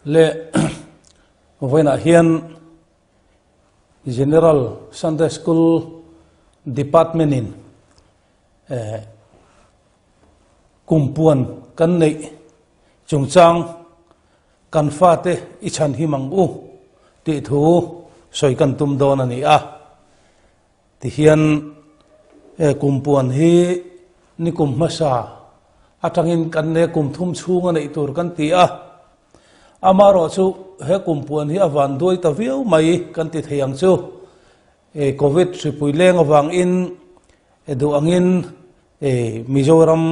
le voina hian General Sunday School Department in kumpuan kan nei chungchang kan fa te I chan hi mang u ti thu soi kan tum don ani a ti hian kumpuan hi ni kum masa atangin kan ne kum thum chunga nei tur kan ti a amaro chu he kumpuan hi awan doi ta viau mai kan ti theiang chu covid ripui leng awang in edu angin Mizoram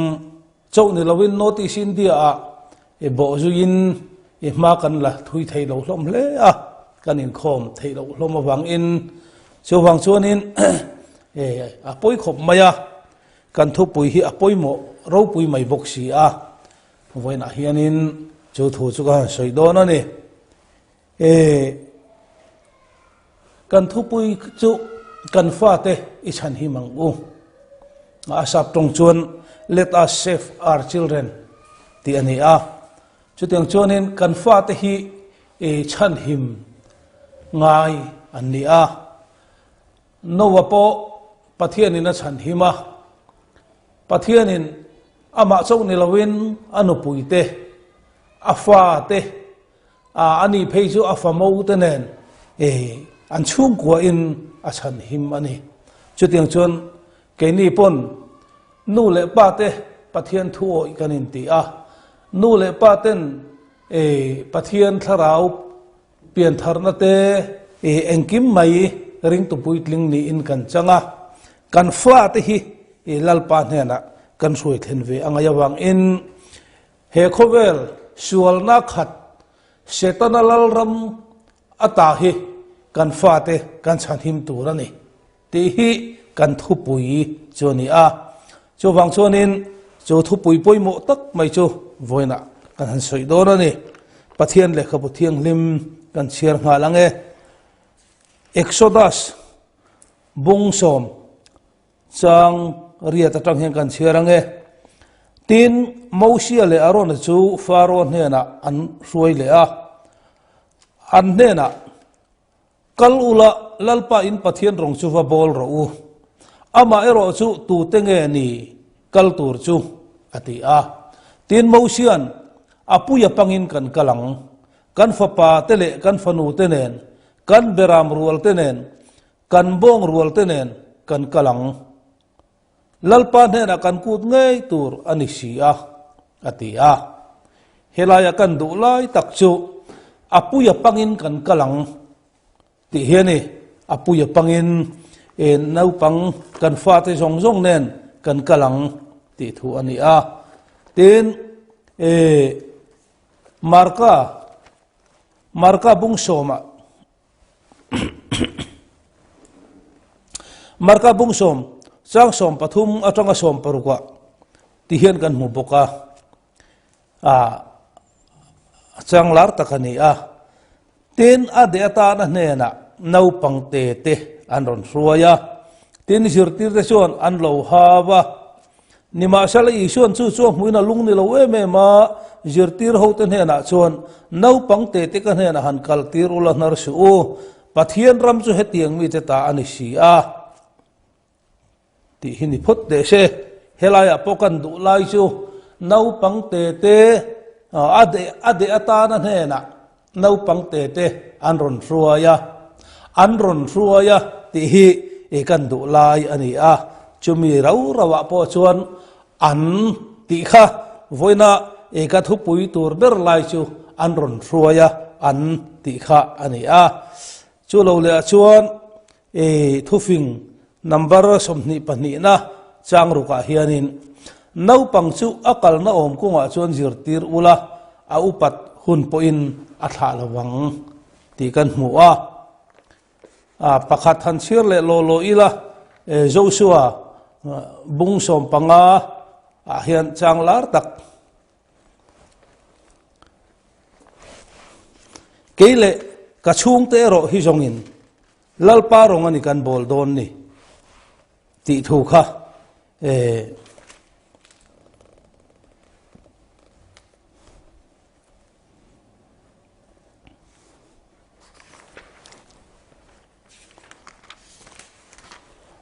chau ni lawin notice India a bo zu in ma kan la thui thei lo hlom hle a kan in khom thei lo hlom awang in chu wang chuan in apoi khop maya kan thu pui hi apoi mo ro pui mai bok si a voina hianin chu thu chu ka soi don ani kan thu pui chu kan fa te I chan hi mang u asap tong chuan let us save our children ti ani a chu tiang chuan in kan fa te hi chan him ngai an ni a no wapo pathian in a chan hima pathian in ama chau ni lawin anu pui te afa te ani phei chu afa mo te nen an chung kwa in a chan him ani chu tiang chuan ke ni pon nu le pa te pathian thu oi kanin ti a nu le pa ten pathian tharau pian tharna te engkim mai ring tu puitling ni in kan changa kan fa te hi lalpa hna kan soi thlen ve anga yawang in he khovel sual na khat setanalal ram ata hi kan fa te kan chan him turani ti hi kan thu pui choni a chu wang chonin chu thu pui poi mo tak mai chu voina kan han soi do na ni pathian le khabu thiang lim kan chiar nga lange Exodus bung som chang ria ta tang hen kan chiarange tin Moses le Aaron chu Pharaoh ne na an ruai le a an ne na kal ula lalpa in pathian rong chu va bol ro u ama ero chu tu tenge ni kal tur chu ati a tin Mosian apuya pangin kan kalang kan fapa tele kan fanu tenen kan beram rual tenen kan bong rual tenen kan kalang lalpa ne na kan kut ngei tur ani si a ati a helaya kan du lai tak chu apuya pangin kan kalang ti hiani apuya pangin nau pang kan fa te zong zong nen kan kalang ti thu ani a tin marka bung soma marka bung som chang som pathum atanga som parukwa ti hian kan mu boka chang lar takani a tin ade ata na ne na nau pang te te an ron ruaya tin zirtir te chuan an lo hawa ni ma sala I chuan chu chu muina lung ni lo me ma zirtir ho ten he na chuan nau pang te te kan he na han kal tir ula nar su o pathian ram chu he tiang mi te ta ani si a ti hini phot de se helaya pokan du lai chu nau pang te te ade ata na he na nau pang te te an ron ruaya ti hi kan du lai ani a chumi rau rawa po chuan an ti kha voina ka thu pui tur ber lai chu an ron ruaya an ti kha ani a chu lo le chuan thu fing number somni pani na chang ruka hianin nau pang chu akal na om kunga chuan zirtir ula a upat hun po in a thla lawang ti kan hmu a pakhat han chir le lo ila Joshua bung som panga hian chang lar tak keile ka chung te ro hi zongin lalpa rong ani kan bol don ni ti thu kha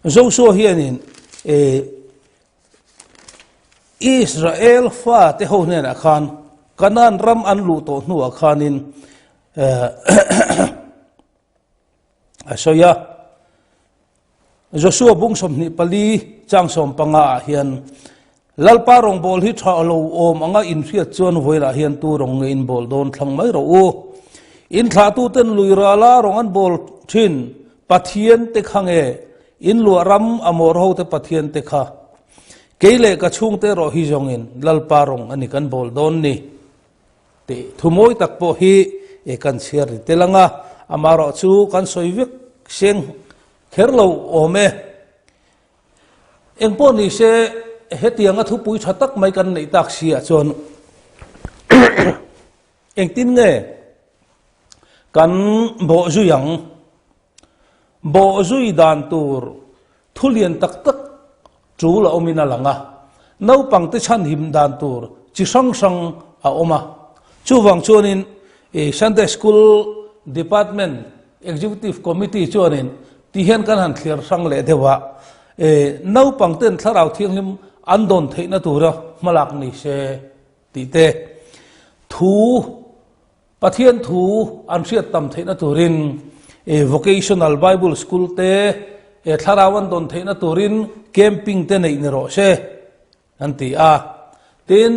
Joshua hianin Israel fa te ho nen akhan kanan ram an lu to nu akhanin asoya Joshua bung som ni pali chang som panga hian lalpa rong bol hi tha lo om anga in fiat chuan voila hian tu rong in bol don thlang mai ro u in thla tu ten luira la rong an bol thin pathian te khange in lu ram amor ho te pathian te kha keile ka chung te ro hi jong in lalpa rong ani kan bol don ni te thumoi tak po hi e kan share te langa amaro chu kan soivik seng kherlo ome engpo ni se hetianga thu pui thatak mai kan nei tak sia chon engtin nge kan bo zuyang bo zui dan tur thulian tak tak chu la omina langa no pang te chan him dan tur chi sang sang a oma chu wang chonin Sunday school department executive committee chonin ti hian kan han thlir sang le dewa no pang ten tharau thianglim an don theina tura malak ni se ti te thu pathian thu an riat tam theina turin vocational bible school te tharawan don theina turin camping te nei ni ro se anti a tin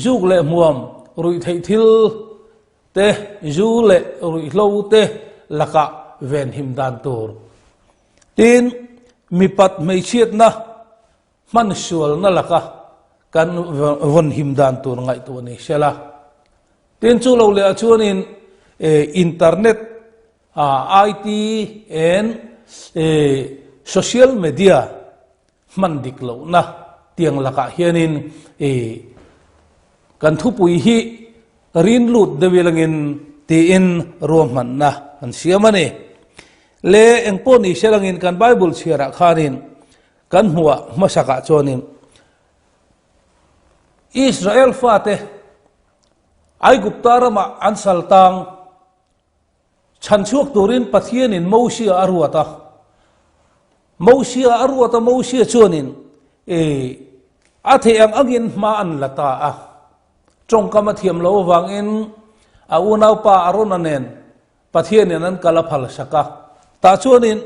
juk le muam rui thei thil te ju le rui hlo te laka ven him dan tur tin mi pat mei chiat na man sual na laka kan von him dan tur ngai tu ni sela tin chu lo le chuanin internet IT and social media man dik lo na tiang laka hianin kan thu pui hi rin lut develangin ti in rom man na an siamani le engpo ni selangin kan bible siara khanin kan huwa masaka chonin Israel fate ai guptarama an saltang chan chuak turin pathianin mosia arwata mosia chonin athe ang angin ma an lata a trong kama thiam lo wangin a unau pa aronanen pathianin an kala phal saka ta chonin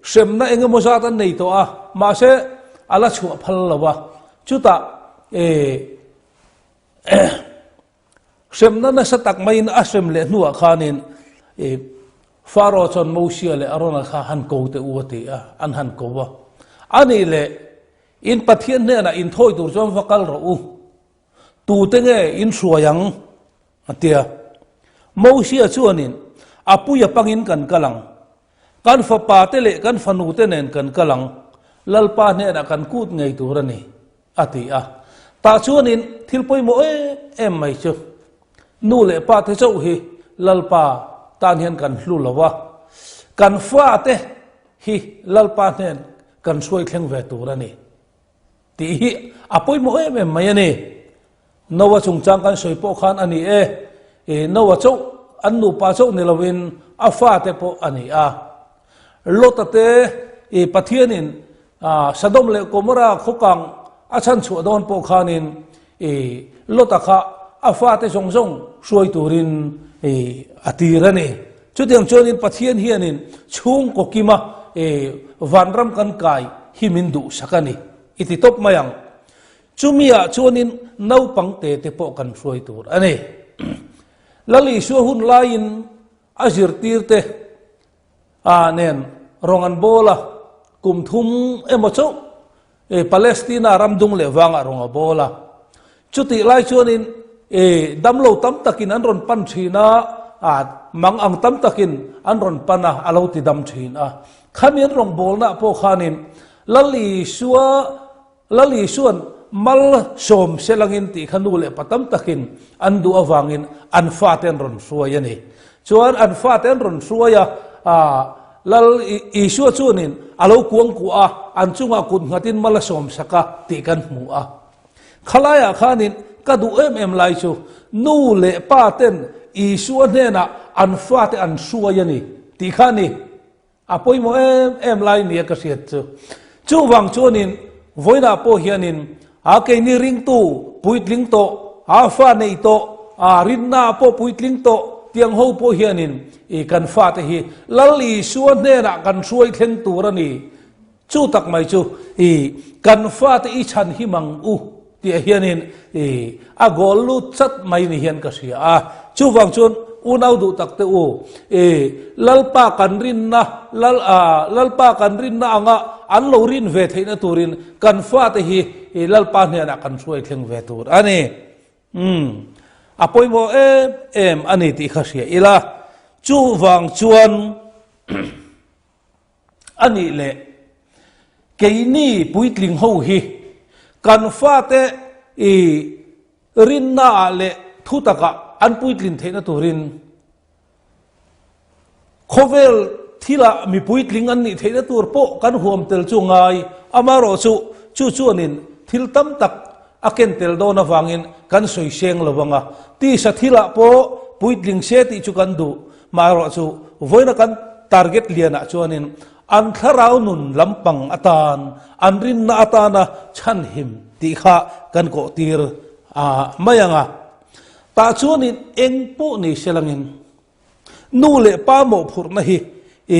semna engemo zatan nei to a ma se ala chu phal lawa chuta semna na satak main asem le nuwa khanin faro chon mosia le arona kha han ko te uti a an han ko wa ani le in pathian ne na in thoi tur chom vakal ro u tu te nge in suayang atia mosia chuanin apuya pangin kan kalang kan fa pa te le kan fanu te nen kan kalang lalpa ne na kan kut ngei turani ati a ta chuanin thilpoi mo em mai chu nu le pa te chau hi lalpa tan hian kan hlu lawa kan fa te hi lalpa nen kan suai thleng ve turani ti hi apoi mo em mai ani nowa chungchang kan soipo khan ani nowa chau an nu pa chau ni lawin afa te po ani a lotate pathianin sadom le komora khokang achan chu don po khanin lotaka afa te songjong suai turin atirani chutiang chonin pathian hianin chung kokima vanram kan kai himindu sakani iti top mayang chumia chonin nau pangte te po kan suai tur ani lali suhun lain azir tirte nen rongan bola kumthum emocho Palestina ramdung le wanga ronga bola chuti lai chonin damlo tam takin an ron pan thina mang ang tam takin an ron pana alo ti dam thina khamin rong bolna po khanin lali suan mal som selangin ti khanu le patam takin an du awangin an faten ron suayani chuan an faten ron suaya lal isu chunin alo kuang ku a an chunga kun ngatin mala som saka ti kan mu a khalaya khanin kadu em lai chu nu le paten isu ne na an fate an suayani ti khani apoi mo em lai ni ka siat chu wang chuanin voina po hianin a ke ni ring tu puitling to a fa nei to a rin na po puitling to tiang ho po hianin e kan fa te hi lali suan ne na kan suai thleng turani chu tak mai chu e kan fa te i chan hi mang u ti hianin e a gol lu chat mai ni hian ka sia a chu wang chun unau du tak te u e lalpa kan rin na lalpa kan rin na anga an lo rin ve theina turin kan fa te hi e lalpa ne na kan suai thleng ve tur ani apoi mo em ani ti khasia ila chu wang chuan ani le keini puitling ho hi kan fa te e rin na le thutaka an puitlin theina turin khovel thila mi puitling an ni theina tur po kan huam tel chu ngai amaro chu chuanin thil tam tak aken tel do na wangin kan soi seng lowanga ti sa thila po puitling se ti chu kan du maro chu voina kan target liana chuanin an tharau nun lampang atan an rin na atana chan him ti kha kan ko tir mayanga ta chuanin eng pu ni selangin nu le pa mo phur na hi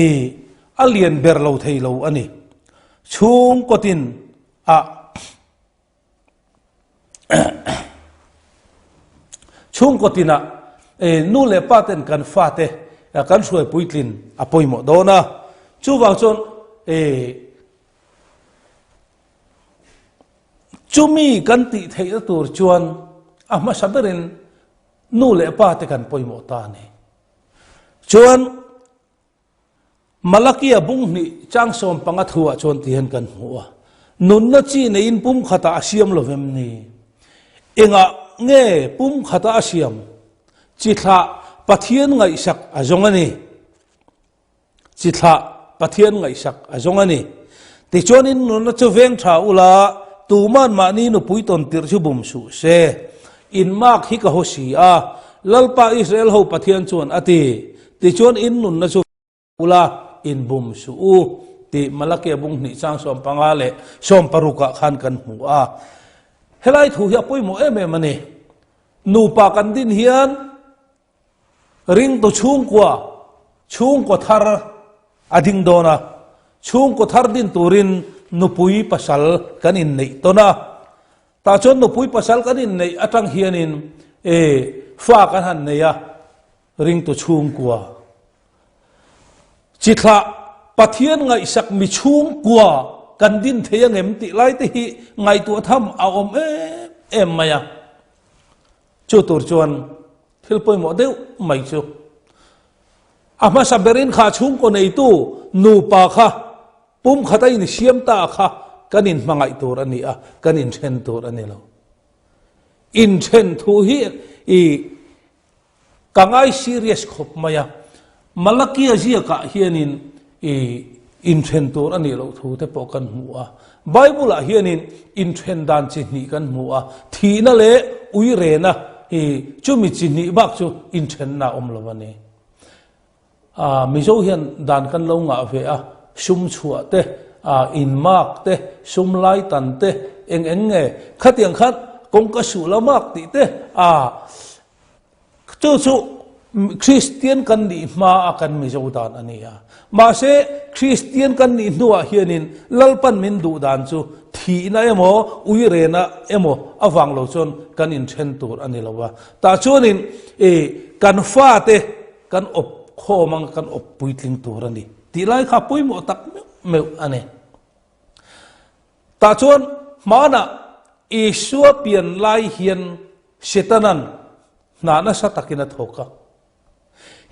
e alien ber lo thei lo ani chung kotin chung kotina e nu le pa ten kan fa te kan suai puitlin apoi mo dona chu wang chon e chumi kan ti thei tur chuan ama saberin nu le pa te kan poimo ta ne chuan malakia bung ni chang som panga thua chon ti hen kan huwa nun na chi ne in pum khata asiam lovem ni enga nge pum khata asiam chi tha pathian ngai sak azongani chi tha pathian ngai sak azongani ti chon in nun na chu veng tha ula tuman ma ni nu puiton tir chu bum su se in mak hi ka hosi a lalpa Israel ho pathian chuan ati ti chuan in nun na chu ula in bum su u ti malakia bung ni chang som pangale som paruka khan kan hu a helai thu hi apoi mo em mani nu pa kan din hian ring to chung ko thar ading dona chung ko thar din turin nupui pasal kanin nei tona ta chon nupui pasal kanin nei atang hianin e fa kan han neya ring to chung kwa chitla pathian ngai sak mi chung kwa kan din theyang em ti lai te hi ngai tu tham a om em maya chu tur chuan thil poi mo deu mai chu ama saberin kha chung ko nei tu nu pa kha pum khatai ni siam ta kha kanin mangai tur ani a kanin then tur ani lo in then thu hi i kangai serious khop maya malakia zia ka hianin i in then tur ani lo thu te po kan hu a bible a hianin in then dan chi ni kan hu a thi na le ui re na i chumi chi ni bak chu in then na om lo wani mizo hian dan kan lo nga ve a sum chua te in mak te sum lai tan te eng nge khatiang khat kong ka su la mak ti te chu Christian kan ni ma akan mizo dan ania ma se Christian kan ni nuwa hianin lalpan min du dan chu thi na emo ui re na emo awang lo chon kan in then tur ani lowa ta chuanin kan fa te kan op kho mang kan op puitling tur ani ti lai kha pui mo tak meu ane ta chuan mana isua pian lai hian setanan na na sa takina thoka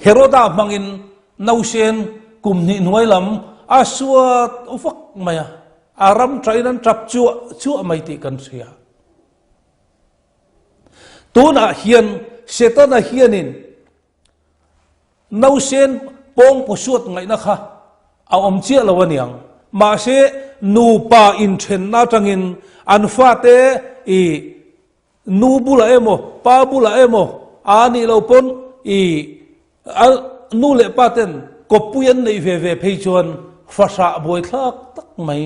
Heroda mangin nausen kumni nuailam aswat ufak maya aram trainan trap chu mai ti kan sia tuna hian setana hianin nausen pong posuat ngai na kha awam chia lawaniang ma se nu pa in then na tangin anfate i nu bula emo pa bula emo ani lo pon i nu le paten kopuyan nei ve phei chuan fasha boi thlak tak mai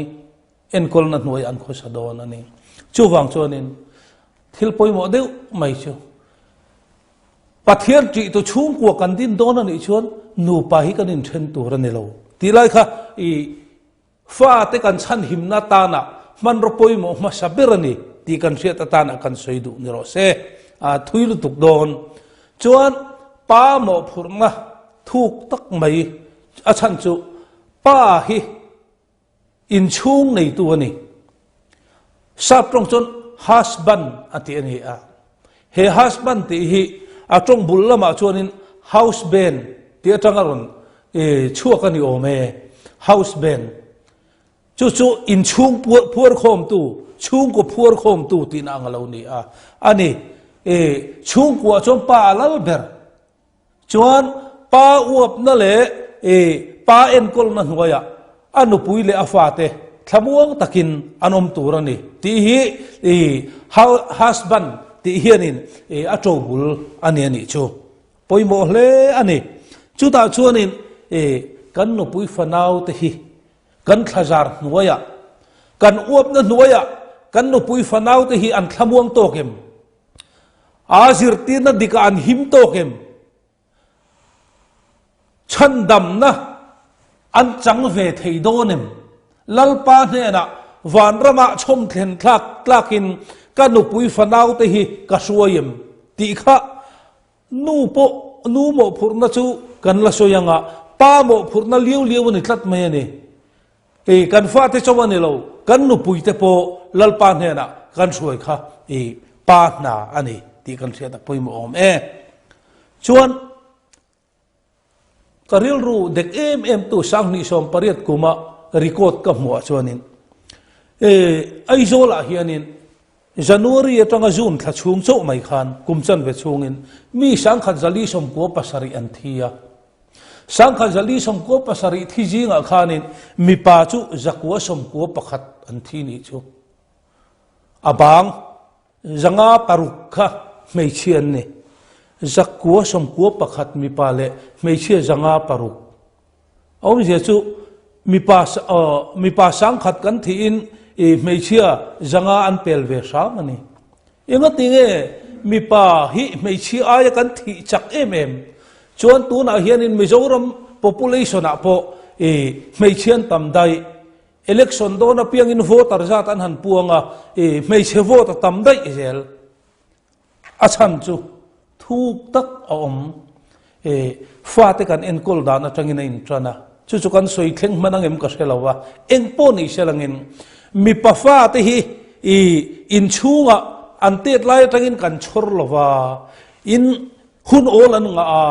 en kol na hnuai an khosa don ani chu wang chuanin thil poimo deuh mai chu pathian tri to chung ko kan din don ani chuan nu pa hi kan in then tur ani lo ti lai kha I fa te kan chan himna ta na man ro poimo ma sabirani ti kan ria ta na kan soidu ni ro se a thuilu tuk don chuan pa mo phurna thuk tak mai a chan chu pa hi in chung nei tu ani sap trong chon husband ati ani a he husband ti hi a trong bul lama chuanin house band ti atangaron chuak ani ome house band chu in chung puar khom tu chung ko puar khom tu tin angalo ni a ani chung ko chom pa lal ber chuan pa uap na le pa en kol na hnuaya anu pui le afate thamuang takin anom turani ti hi husband ti hianin atobul ani ani chu poimo hle ani chu ta chuanin kan nu pui fanau te hi kan thajar hnuaya kan uap na hnuaya kan nu pui fanau te hi an thamuang tokem azir ti na dika an him tokem chandam na an chang ve thei donem lalpa ne na van rama chom thlen thlak tlakin kanu pui fanau te hi ka suayem ti kha nu mo phurna chu kan la soyanga pa mo phurna liu ni tlat mai ani kan fa te chawani lo kan nu pui te po lalpa ne na kan suai kha pa na ani ti kan sia ta pui mo om chuan karil ru dek em tu sang ni som pariat kuma record ka mo chuanin ai zola hianin January atanga June thla chung chau mai khan kumchan ve chungin mi sang khan jali som ko pasari an thia sang khan jali som ko pasari thi jinga khanin mi pa chu zakwa som ko pakhat an thi ni chu abang zanga parukha mei chian ni zakwa som ko pakhat mi pa le mei chia zanga paruk om je chu mi pa sang khat kan thi in mei chia zanga an pel ve sang ani enga tinge mi pa hi mei chia aya kan thi chak em chuan tu na hian in Mizoram population a po mei chian tam dai election do na piang in voter zat an han puanga mei che vote tam dai zel a chan chu thuk tak om fa te kan en kol da na tangin in trana chu kan soi thleng manang em ka selawa eng po ni selangin mi pa fa te hi in chunga an tet lai tangin kan chor lova in hun olan nga a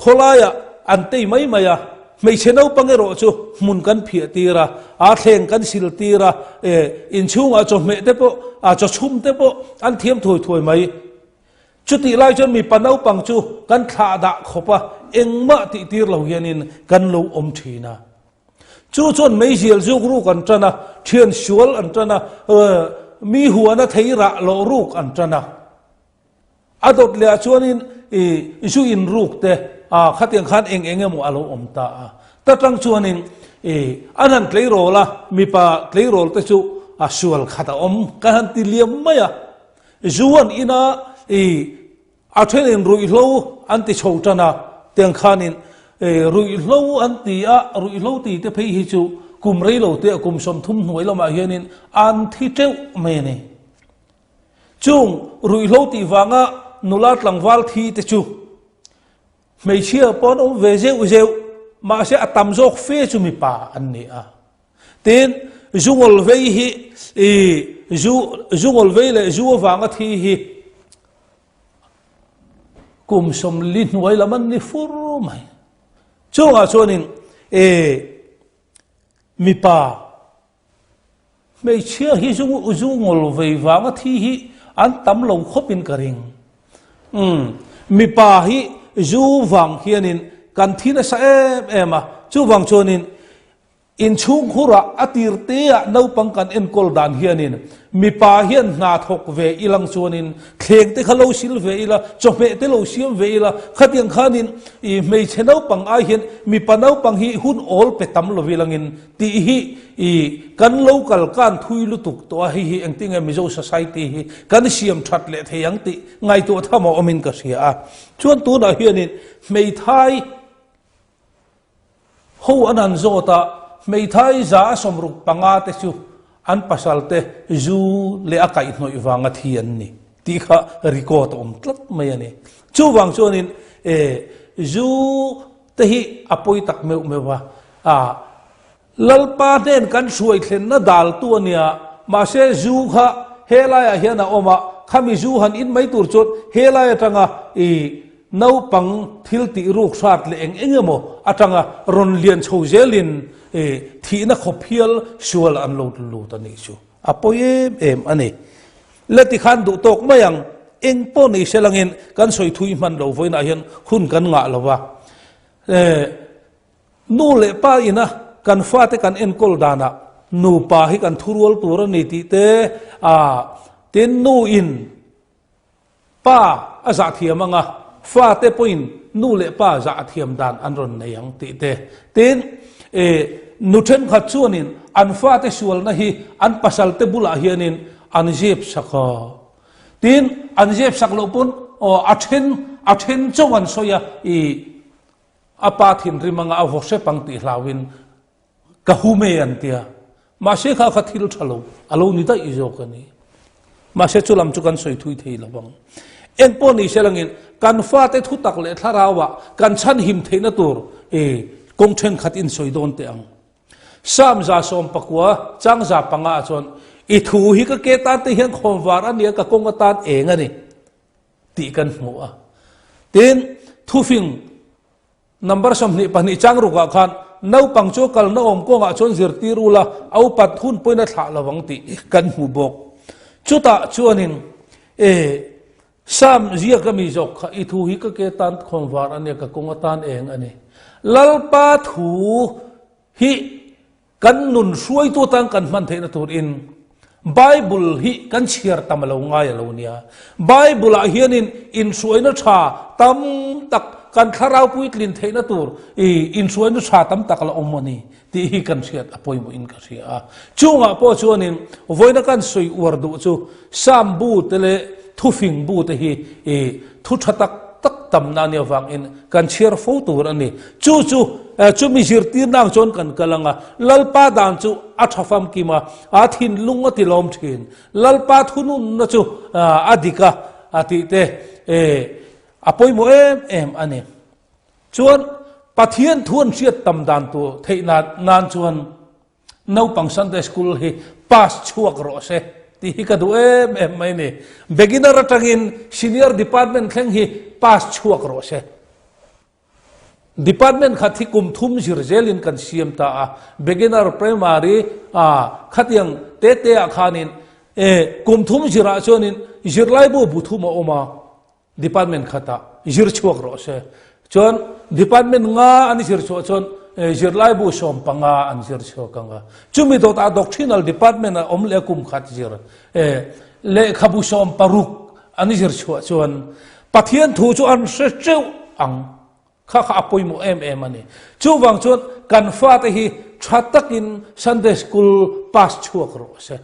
kholaya an te mai maya mei chenau pangero chu mun kan phia tira a thleng kan sil tira in chunga cho me te po a cho chum te po an thiam thoi mai chuti lai chon mi panau pang chu kan tha da khopa engma ti tir lo hianin kan lo om thina chu chon mei hial zu ru kan trana thian sual an trana mi huana theira lo ruk an trana adot le chuanin isu in ruk te khatiang khan emo alo om ta ta tang chuanin anan tleiro la mi pa tleiro te chu sual khata om kan ti liam maya zuan ina a then rui lo anti chotana teng khanin rui lo anti rui lo ti te phei hi chu kum rei lo te kum som thum hnuai lama hianin an thi teu me ne chung rui lo ti wanga nulat langwal thi te chu mei chia pon om ve zeu ma se atam jok fe chu mi pa an ni a tin zungol vei hi zungol vei le zu wanga thi hi kum som lin wai laman ni furu mai chunga chuanin mi pa mei chia hi zungol vei wanga thi hi an tam lo khopin karing mi pa hi zu wang hianin kan thina sa em chu wang chuanin in chung khura atir te no pangkan en kol dan hianin mi pa hian na thok ve ilang chuanin thleng te khalo sil ve ila chome te lo siam ve ila khatiang khanin I mei chenau pang a hian mi panau pang hi hun ol petam lo vilangin ti hi I kan local kan thui lu tuk to hi engting mizo society hi kan siam that le theyang ti ngai to thamo omin ka sia a chuan tu na hianin mei thai ho anan zota mei thai za somruk panga te chu an pasalte zu le akai noi wanga thian ni ti kha record tlat mai ani chu wang chuanin zu te hi apoi tak meu mewa lalpa nen kan suai thlen na dal tu ania ma se zu kha helaya hiana oma khami zu han in mai tur chot helaya tanga nau pang thil ti ruk sat le engemo atanga ron lian chho zelin thi na khophial sual an lo lu ta ni chu apoye em ani leti khan du tok mayang eng po ni selangin kan soi thui man lo voina hian hun kan nga lawa nu le pa ina kan fa te kan en kol dana nu pa hi kan thurol tur ni ti te tin nu in pa aza thiamanga fa te point nu le pa za thiam dan an ron nei ang ti te tin nu then khat chuanin an fa te sual na hi an pasal te bula hianin an jep saka tin an jep sak lo pun athen chawan soya apa thin rimanga a vose pangti hlawin ka hume antia ma se kha khathil thalo alo ni ta izo kani ma se chulam chukan soi thui thei lawang en po ni selangin kan fa te thu tak le tharawa kan chan him theina tur kong then khat in soi don te ang sam za som pakwa chang za panga chon I thu hi ka ke ta te hian khomwar ania ka kong atan engani ti kan hmu a tin thu fing number som ni pani chang ru ka khan nau pang cho kal na om ko nga chon zir ti rula au pat hun poina thla lawang ti kan hmu bok chuta chuanin sam zia ka mi jok kha I thu hi ka ke tan khomwar ania ka kong atan eng ani lalpa thu hi kan nun suai to tang kan man theina tur in Bible hi kan chiar tamalo ngai lo nia Bible a hianin in suaina tha tam tak kan kharau puitlin theina tur in suaina tha tam tak la omani ti hi kan chiat apoi mo in ka sia chunga po chuanin voina kan soi war du chu sambu tele thufing bu te hi thu thatak tak tam na ne wang in kan chiar fo tur ani chu mi jir tir nang chon kan kalanga lalpa dan chu athafam kima athin lunga tilom thin lalpa thunun na chu adika ati te apoi mo em ani chuan pathian thuan siat tam dan tu theina nan chuan no pang Sunday school hi pass chuak ro se ti hi ka du em mai ne beginner atangin senior department thleng hi pass chuak ro se department khathi kum thum jir zelin kan siam ta beginner primary khatiang te akhanin kum thum jira chonin jirlai bo buthuma oma department khata jir chuak ro se chon department nga ani jir chon jirlai bo som panga an jir chokanga chumi do ta doctrinal department om le kum khat jir le khabu som paruk ani jir chon pathian thu chu an se cheu ang kha apoi mo em ani chu wang chon kan fa te hi thatakin Sunday school pass chuak ro se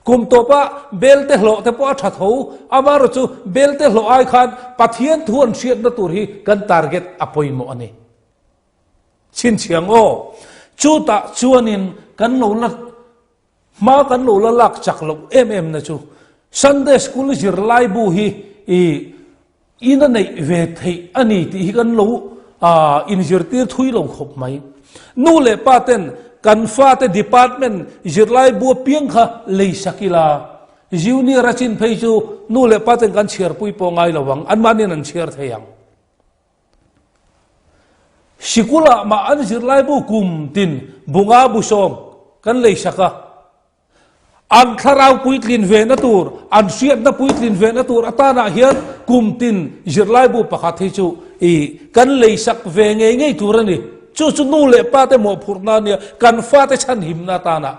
kum to pa belte hlo te po tha tho amar chu belte hlo ai khan pathian thuan siat na tur hi kan target apoi mo ani chin chiang o chu ta chuanin kan lo la ma kan lo la lak chak lo em na chu Sunday school jir lai bu hi ina nei ve thei ani ti hi kan lo in jir tir thui lo khop mai nu le paten kan fa te department jirlai bu piang kha lei sakila junior rachin phei chu nu le paten kan chiar pui po ngai lawang an manin an chiar theyang sikula ma an jirlai bu kum tin bunga bu som kan lei saka an kharau puitlin ve na tur an siat na puitlin ve na tur atana hian kum tin jirlai bu pakha thei chu kan lei sak ve ngei turani chu nu le pa te mo phurna nia kan fa te chan him na ta na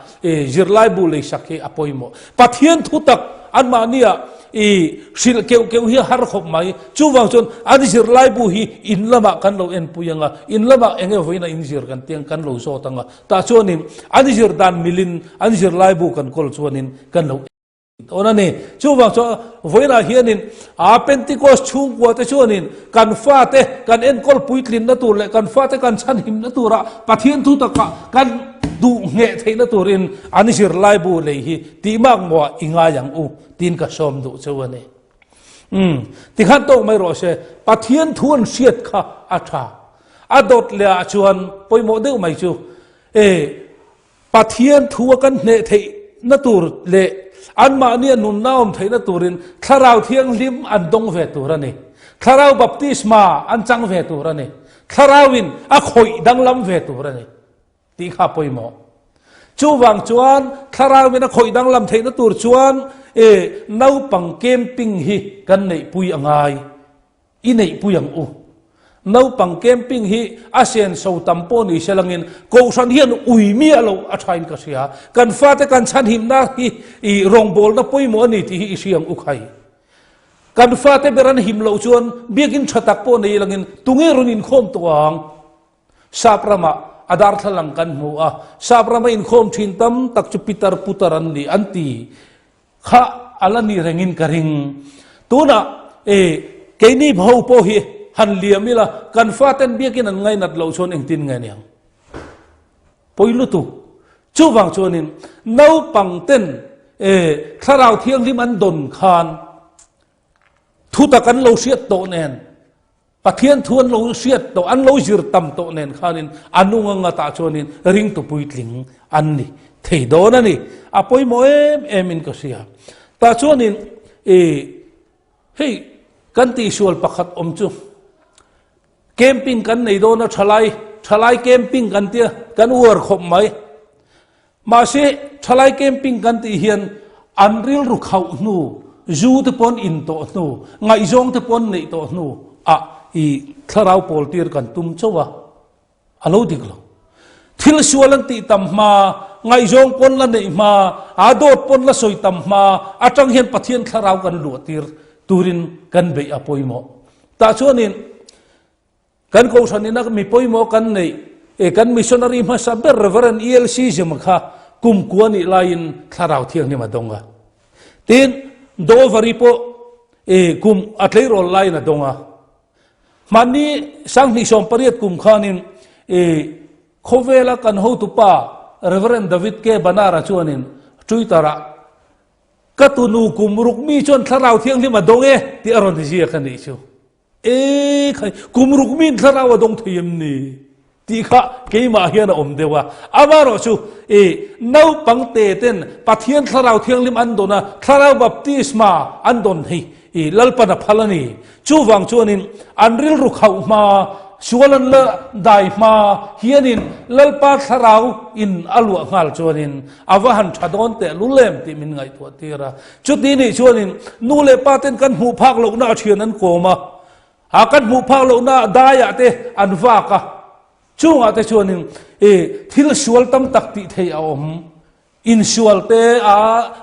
zirlai bu le sakhe apoi mo pathian thu tak an ma nia sil keu hi har khop mai chu wang chon an zirlai bu hi in lama kan lo en puyanga in lama enge hoina in zir kan tiang kan lo so tanga ta chonin an zir dan milin an zirlai bu kan kol chonin kan lo onani chu wang cho voina hianin a pentecost chung ko te chuanin kan fa te kan en kol puitlin na tur le kan fa te kan chan him na tura pathian thu ta kan du nge theina turin an zir lai bu le hi ti mak mo inga yang u tin ka som du chuani ti khan to mai ro se pathian thuan siat kha atha adot le chuan poimo de mai chu pathian thu kan ne thei na tur le an ma nia nun naom theina turin tharau thiang lim an dong ve turani tharau baptisma an chang ve turani tharawin a khoi dang lam ve turani ti kha poimo chu wang chuan tharawin a khoi dang lam theina tur chuan nau pang camping hi kan nei pui angai i nei pui ang u nau pang camping hi asian so tampo ni selangin ko san hian ui mi alo a thain ka sia kan fa te kan chan him na hi i rong bol na poimo ani ti hi siang u khai kan fa te beran him lo chuan biakin thatak po nei langin tunge runin khom tuang saprama adar thalang kan mu a saprama in khom thin tam tak chu pitar putaran ni anti kha alani rengin karing tuna keini bhau po hi han liamila kan faten biakin an ngai nat lo chon eng tin ngai niang poilu tu chu wang chonin nau pangten tharau thiang lim an don khan thu ta kan lo siat to nen pathian thuan lo siat to an lo zir tam to nen khanin anunga nga ta chonin ring tu puitling an ni thei do na ni apoi mo em in ka sia ta chonin hei kan ti sual pakhat om chu camping kan nei do na thalai camping kan tia kan uar khop mai ma se thalai camping kan ti hian anril ru khau nu zu te pon in to nu ngai zong te pon nei to nu i tharau pol tir kan tum chowa alo diklo thil sualan ti tam ma ngai zong pon la nei ma adot pon la soi tam ma atang hian pathian tharau kan lu tir turin kan be apoimo ta chuanin kan ko sanina mi poimo kan nei kan missionary ma saber reverend elc jemakha kum kuani lain tharau thiang ni madonga tin do varipo kum atlei rol lain adonga mani sang ni som pariat kum khanin khovela kan ho tu pa reverend david ke banara chuanin tuitara katunu kumruk mi chon tharau thiang ni madonge ti aron ji khani chu khai kumruk min tharau dong thiem ni ti kha keima hian om dewa amaro chu nau pangte ten pathian tharau thiang lim an dona tharau baptisma an don hi lalpana phalani chu wang chuanin anril ru khau ma sualan la dai ma hianin lalpa tharau in alwa ngal chuanin awahan thadon te lulem ti min ngai tu tira chu ti ni chuanin nu le paten kan hu phak lo na thian an koma akan mu phak lo na daya te anwa ka chunga te chuanin thil sual tam tak ti thei om in sual te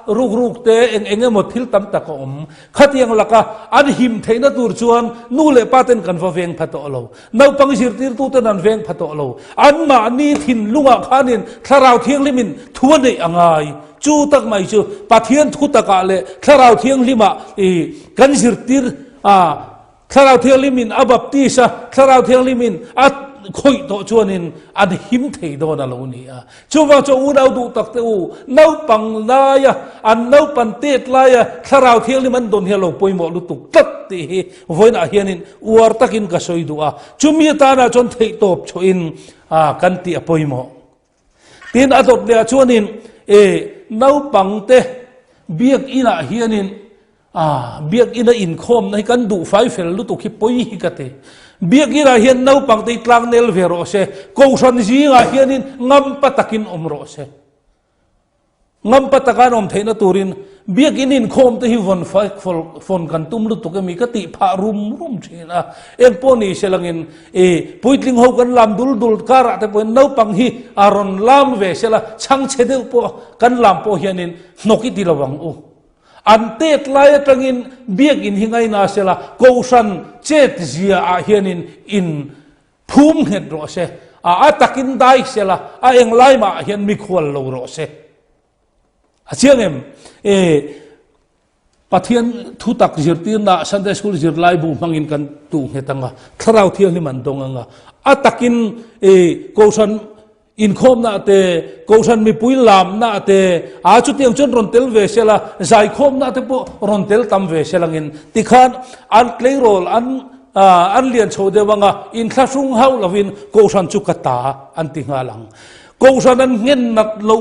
ruk te enge mo thil tam tak om khatiang laka an him theina tur chuan nu le paten kan va veng phato lo nau pang sir tir tu ten an veng phato lo an ma ni thin lunga khanin tharau thiang limin thuan nei angai chu tak mai chu pathian thu taka le tharau thiang lima kan sir tir tharau thiang limin abaptisa tharau thiang limin at khoi to chuanin an him thei do na lo ni chuwa cho u dau du tak te u nau pang la ya an nau pan tet la ya tharau thiang liman don helo poimo lu tuk tat ti hi voina hianin uar takin ka soi du chumi ta na chon thei top choin kan ti poimo tin adot le chuanin nau pang te biak ina hianin biak ina in khom nai kan du fai fel lu tu khi poi hi ka te biak ira hian nau pang te tlang nel vero se ko san ji nga hianin ngam patakin omro se ngam patakan om theina turin biak inin khom te hi von phone kan tum lu tuke mi ka ti pha rum thina en poni selangin puitling ho kan lam dul kara te pon no pang hi aron lam ve sela chang chede po kan lam po hianin noki tilawang u antet lai tangin biak in hingai na sela kousan chet zia a hianin in phum het ro se a takin dai sela a eng lai ma hian mi khwal lo ro se achiang em pathian thu tak zirtin na Sunday school zir lai bu mangin kan tu hetanga tharau thiang ni man donganga atakin kousan in khom na te kousan mi pui lam na te a chu tiang chon ron tel ve sela zai khom na te po ron tel tam ve selangin tikhan an klei rol an lian chode wanga in thlasung hau lovin kousan chu kata an tinga lang kousan an ngen nat lo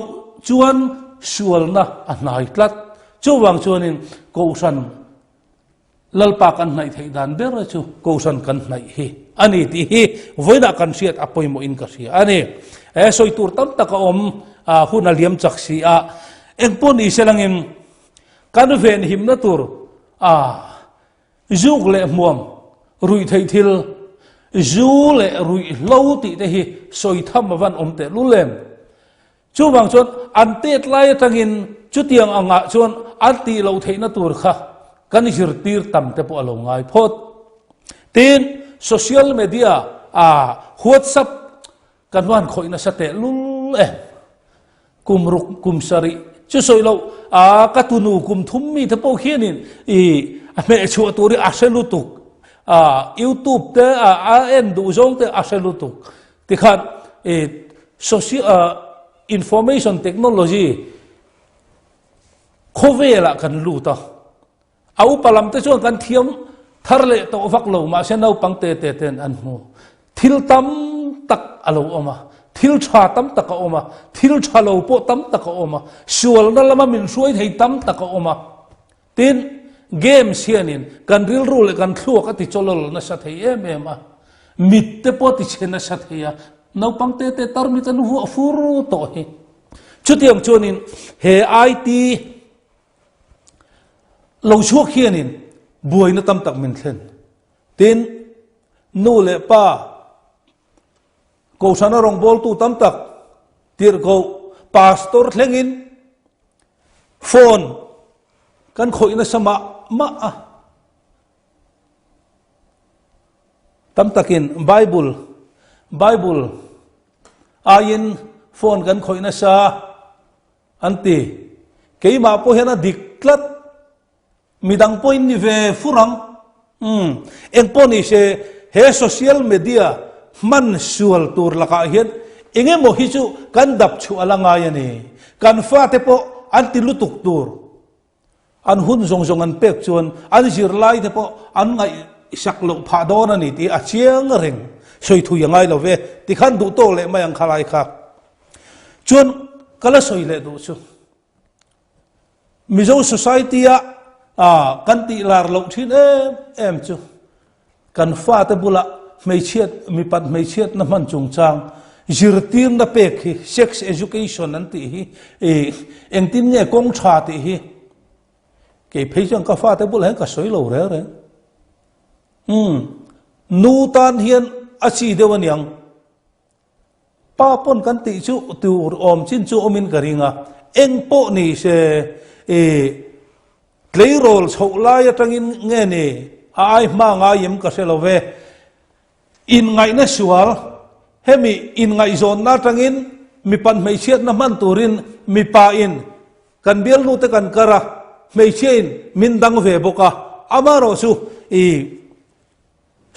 chuan sual na anai tlat chuwang chuanin kousan lalpa kan nai thei dan ber chu kousan kan nai hi ani ti hi voina kan siat apoi mo in ka sia ani soi tur tam taka om hun aliam chaksi a engpon i selangin kan ven him na tur zuk le muam rui thei thil zu le rui lo ti te hi soi tham van om te lulem chu bang chon an tet lai tangin chu tiang anga chon an ti lo theina tur kha kan hir tir tam te po alo ngai phot tin social media WhatsApp kan wan khoina sate lul kumruk kumsari chu soi lo ka tunu kum thum mi te po khianin me chu turi aselutuk YouTube te en du zong te aselutuk tikhan social information technology khovela kan lu ta au palam te chuan kan thiam tharle to vak lo ma se nau pang te ten an mu thil tam tak alo oma thil tha tam tak a oma thil tha lo po tam tak a oma sual na lama min suai thei tam tak a oma tin game sianin kan ril rul kan thlu ka ti cholol na sa thei em a mit te po ti chena sa theia nau pang te tar mi tan hu furu to hi chutiam chonin he IT lo chuak hianin buai na tam tak min thlen tin nu le pa ko sana rong bol tu tam tak tir ko pastor thlengin phone kan khoi na sama ma tam takin bible ayin phone kan khoi na sa anti keima po hena diklat midang point ni ve furang engpo ni se he social media man sual tur laka hian enge mo hi chu kan dap chu alanga yani kan fa te po anti lutuk tur an hun zong an pek chuan an zir lai te po an ngai sak lo pha don ani ti a chiang reng soi thu yangai lo ve ti khan du to le mayang khalai kha chuan kala soi le du chu mizo society kan ti lar lo thin em chu kan fa te bula mei chiat mi pat mei chiat na man chung chang zirtir na pek hi sex education an ti hi eng tin nge kong tha ti hi ke phei chang ka fa te bula ka soi lo re nu tan hian achi dewaniang pa pon kan ti chu tur om chin chu omin karinga eng po ni se klei rol chho lai atangin nge ni ai ma nga yem ka se lo ve in ngai na sual hemi in ngai zon na tangin mi pan mei chiat na man turin mi pa in kan bial nu te kan kara mei chen min dang ve boka amaro su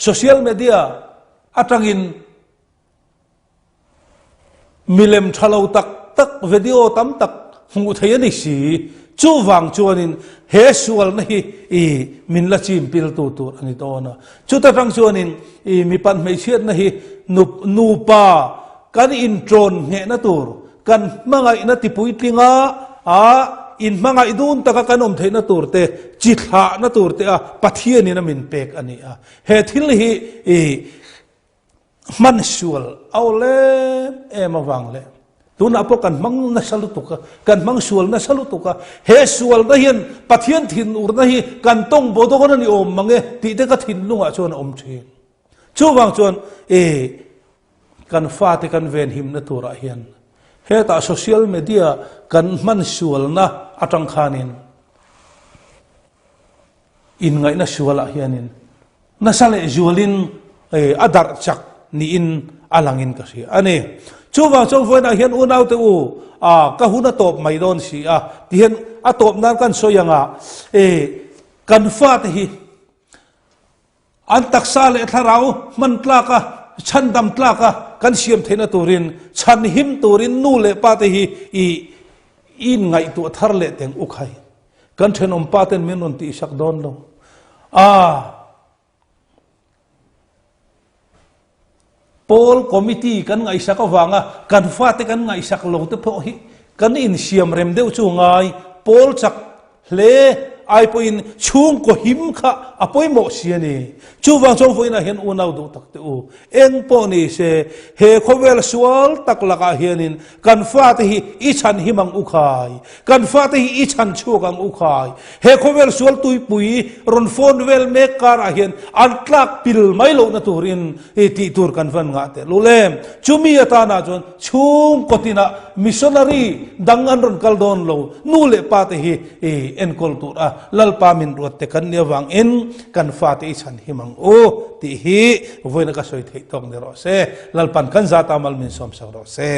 social media atangin milem thalo tak video tam tak hu thei ni si chu wang chuanin he sual na hi min la chim pil tu ani to na chu ta tang chuanin mi pan mei chiat na hi nu pa kan in tron nge na tur kan mangai na ti pui tlinga in mangai dun taka kanom thei na tur te chi thla na tur te pathian in min pek ani he thil hi man sual aule em awang le tu na po kan mang na salutuka kan mang sual na salutuka he sual na hian pathian thin ur na hi kan tong bodo ko na ni om mange ti te ka thin lunga chuan om thin chu wang chuan kan fa te kan ven him na tura hian he ta social media kan man sual na atang khanin in ngai na suala hianin na sale zualin adar chak ni in alangin kasi ani chuwa chong foi na hian unaw te u kahuna top mai don si ti hian atop nan kan soyanga kan fa te hi an taksale tharau man tlaka chandam tlaka kan siam thena turin chan him turin nu le pa te hi in ngai tu thar le teng ukhai kan thenom paten menon ti sak don lo Paul committee kan ngai sak awanga kan fa te kan ngai sak lo te pho hi kan in siam rem deuh chu ngai Paul chak hle ai po in chung ko him kha apoi mo siani chu wang chong foi na hian unaw do tak te u eng po ni se he khowel sual tak laka hianin kan fa te hi I chan himang ukhai kan fa te hi I chan chukang ukhai he khowel sual tui pui ron phone wel mek kar a hian an tlak pil mai lo na turin ti tur kan van nga te lulem chumi ata na chon chung kotina missionary dangan ron kaldon lo nule pa te hi en kultura lalpa min ruat te kan niawang in kan fa te I chan himang o ti hi voina ka soi thei tong ne ro se lalpan kan za tamal min som sa ro se